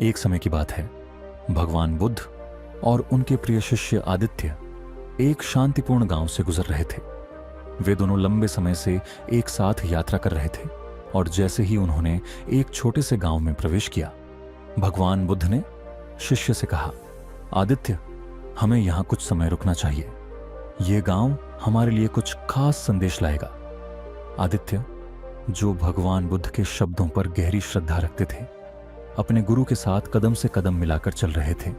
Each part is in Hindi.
एक समय की बात है। भगवान बुद्ध और उनके प्रिय शिष्य आदित्य एक शांतिपूर्ण गांव से गुजर रहे थे। वे दोनों लंबे समय से एक साथ यात्रा कर रहे थे और जैसे ही उन्होंने एक छोटे से गांव में प्रवेश किया, भगवान बुद्ध ने शिष्य से कहा, आदित्य, हमें यहां कुछ समय रुकना चाहिए। यह गांव हमारे लिए कुछ खास संदेश लाएगा। आदित्य, जो भगवान बुद्ध के शब्दों पर गहरी श्रद्धा रखते थे, अपने गुरु के साथ कदम से कदम मिलाकर चल रहे थे।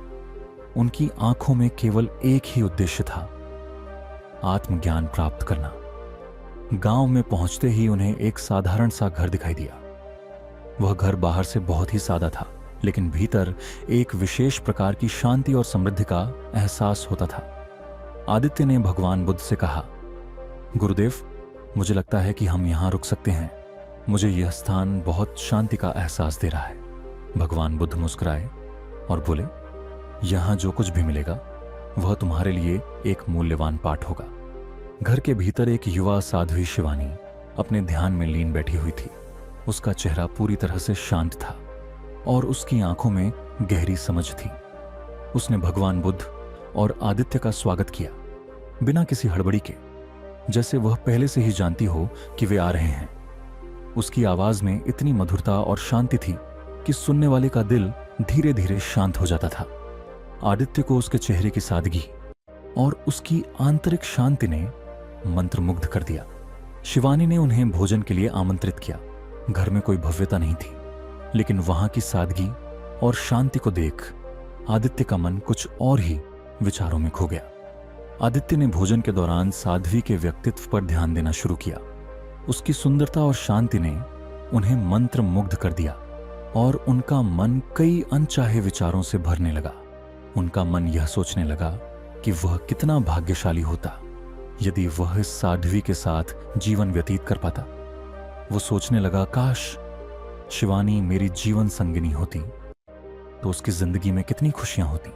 उनकी आंखों में केवल एक ही उद्देश्य था, आत्मज्ञान प्राप्त करना। गांव में पहुंचते ही उन्हें एक साधारण सा घर दिखाई दिया। वह घर बाहर से बहुत ही सादा था, लेकिन भीतर एक विशेष प्रकार की शांति और समृद्धि का एहसास होता था। आदित्य ने भगवान बुद्ध से कहा, गुरुदेव, मुझे लगता है कि हम यहां रुक सकते हैं। मुझे यह स्थान बहुत शांति का एहसास दे रहा है। भगवान बुद्ध मुस्कुराए और बोले, यहां जो कुछ भी मिलेगा वह तुम्हारे लिए एक मूल्यवान पाठ होगा। घर के भीतर एक युवा साध्वी शिवानी अपने ध्यान में लीन बैठी हुई थी। उसका चेहरा पूरी तरह से शांत था और उसकी आंखों में गहरी समझ थी। उसने भगवान बुद्ध और आदित्य का स्वागत किया, बिना किसी हड़बड़ी के, जैसे वह पहले से ही जानती हो कि वे आ रहे हैं। उसकी आवाज में इतनी मधुरता और शांति थी कि सुनने वाले का दिल धीरे धीरे शांत हो जाता था। आदित्य को उसके चेहरे की सादगी और उसकी आंतरिक शांति ने मंत्रमुग्ध कर दिया। शिवानी ने उन्हें भोजन के लिए आमंत्रित किया। घर में कोई भव्यता नहीं थी, लेकिन वहां की सादगी और शांति को देख आदित्य का मन कुछ और ही विचारों में खो गया। आदित्य ने भोजन के दौरान साध्वी के व्यक्तित्व पर ध्यान देना शुरू किया। उसकी सुंदरता और शांति ने उन्हें मंत्रमुग्ध कर दिया और उनका मन कई अनचाहे विचारों से भरने लगा। उनका मन यह सोचने लगा कि वह कितना भाग्यशाली होता यदि वह इस साध्वी के साथ जीवन व्यतीत कर पाता। वो सोचने लगा, काश शिवानी मेरी जीवन संगिनी होती तो उसकी जिंदगी में कितनी खुशियां होती।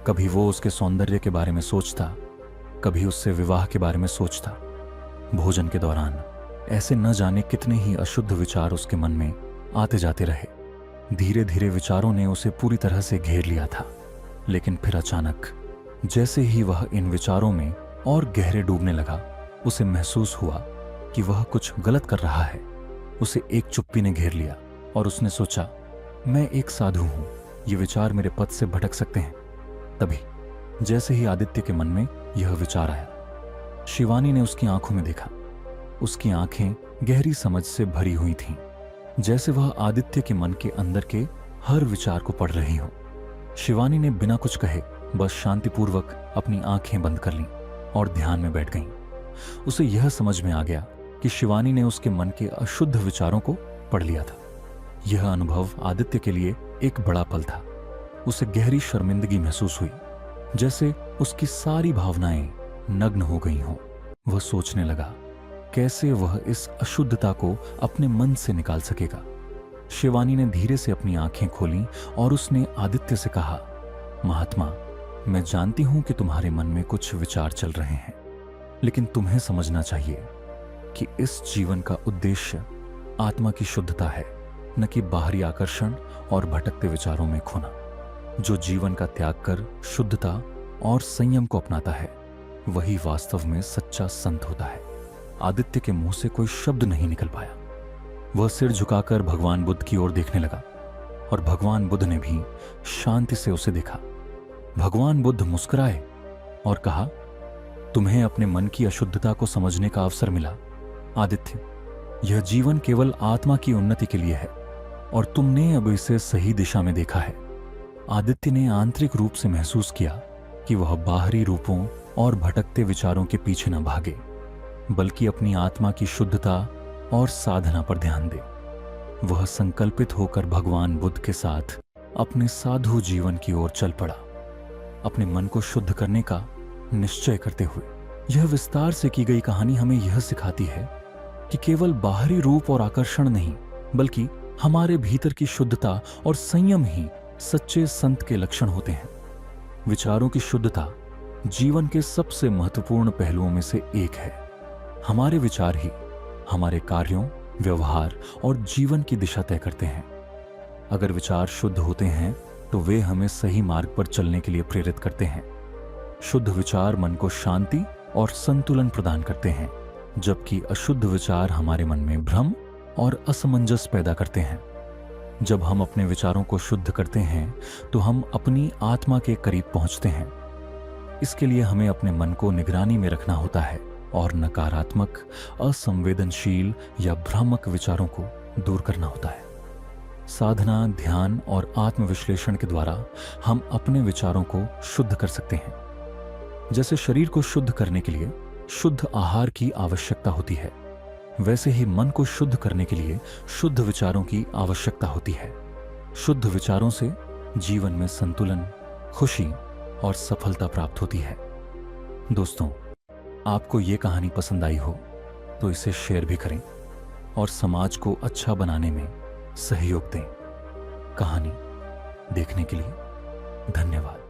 कभी वो उसके सौंदर्य के बारे में सोचता, कभी उससे विवाह के बारे में सोचता। भोजन के दौरान ऐसे न जाने कितने ही अशुद्ध विचार उसके मन में आते जाते रहे। धीरे धीरे विचारों ने उसे पूरी तरह से घेर लिया था, लेकिन फिर अचानक जैसे ही वह इन विचारों में और गहरे डूबने लगा, उसे महसूस हुआ कि वह कुछ गलत कर रहा है। उसे एक चुप्पी ने घेर लिया और उसने सोचा, मैं एक साधु हूं, ये विचार मेरे पथ से भटक सकते हैं। तभी जैसे ही आदित्य के मन में यह विचार आया, शिवानी ने उसकी आंखों में देखा। उसकी आंखें गहरी समझ से भरी हुई थीं, जैसे वह आदित्य के मन के अंदर के हर विचार को पढ़ रही हो। शिवानी ने बिना कुछ कहे बस शांतिपूर्वक अपनी आंखें बंद कर लीं और ध्यान में बैठ गईं। उसे यह समझ में आ गया कि शिवानी ने उसके मन के अशुद्ध विचारों को पढ़ लिया था। यह अनुभव आदित्य के लिए एक बड़ा पल था। उसे गहरी शर्मिंदगी महसूस हुई, जैसे उसकी सारी भावनाएं नग्न हो गई हों। वह सोचने लगा, कैसे वह इस अशुद्धता को अपने मन से निकाल सकेगा। शिवानी ने धीरे से अपनी आंखें खोलीं और उसने आदित्य से कहा, महात्मा, मैं जानती हूं कि तुम्हारे मन में कुछ विचार चल रहे हैं, लेकिन तुम्हें समझना चाहिए कि इस जीवन का उद्देश्य आत्मा की शुद्धता है, न कि बाहरी आकर्षण और भटकते विचारों में खोना। जो जीवन का त्याग कर शुद्धता और संयम को अपनाता है, वही वास्तव में सच्चा संत होता है। आदित्य के मुंह से कोई शब्द नहीं निकल पाया। वह सिर झुकाकर भगवान बुद्ध की ओर देखने लगा और भगवान बुद्ध ने भी शांति से उसे देखा। भगवान बुद्ध मुस्कुराए और कहा, तुम्हें अपने मन की अशुद्धता को समझने का अवसर मिला। आदित्य, यह जीवन केवल आत्मा की उन्नति के लिए है और तुमने अब इसे सही दिशा में देखा है। आदित्य ने आंतरिक रूप से महसूस किया कि वह बाहरी रूपों और भटकते विचारों के पीछे न भागे, बल्कि अपनी आत्मा की शुद्धता और साधना पर ध्यान दे। वह संकल्पित होकर भगवान बुद्ध के साथ अपने साधु जीवन की ओर चल पड़ा, अपने मन को शुद्ध करने का निश्चय करते हुए। यह विस्तार से की गई कहानी हमें यह सिखाती है कि केवल बाहरी रूप और आकर्षण नहीं, बल्कि हमारे भीतर की शुद्धता और संयम ही सच्चे संत के लक्षण होते हैं। विचारों की शुद्धता जीवन के सबसे महत्वपूर्ण पहलुओं में से एक है। हमारे विचार ही हमारे कार्यों, व्यवहार और जीवन की दिशा तय करते हैं। अगर विचार शुद्ध होते हैं तो वे हमें सही मार्ग पर चलने के लिए प्रेरित करते हैं। शुद्ध विचार मन को शांति और संतुलन प्रदान करते हैं, जबकि अशुद्ध विचार हमारे मन में भ्रम और असमंजस पैदा करते हैं। जब हम अपने विचारों को शुद्ध करते हैं तो हम अपनी आत्मा के करीब पहुंचते हैं। इसके लिए हमें अपने मन को निगरानी में रखना होता है और नकारात्मक, असंवेदनशील या भ्रामक विचारों को दूर करना होता है। साधना, ध्यान और आत्मविश्लेषण के द्वारा हम अपने विचारों को शुद्ध कर सकते हैं। जैसे शरीर को शुद्ध करने के लिए शुद्ध आहार की आवश्यकता होती है, वैसे ही मन को शुद्ध करने के लिए शुद्ध विचारों की आवश्यकता होती है। शुद्ध विचारों से जीवन में संतुलन, खुशी और सफलता प्राप्त होती है। दोस्तों, आपको ये कहानी पसंद आई हो तो इसे शेयर भी करें और समाज को अच्छा बनाने में सहयोग दें। कहानी देखने के लिए धन्यवाद।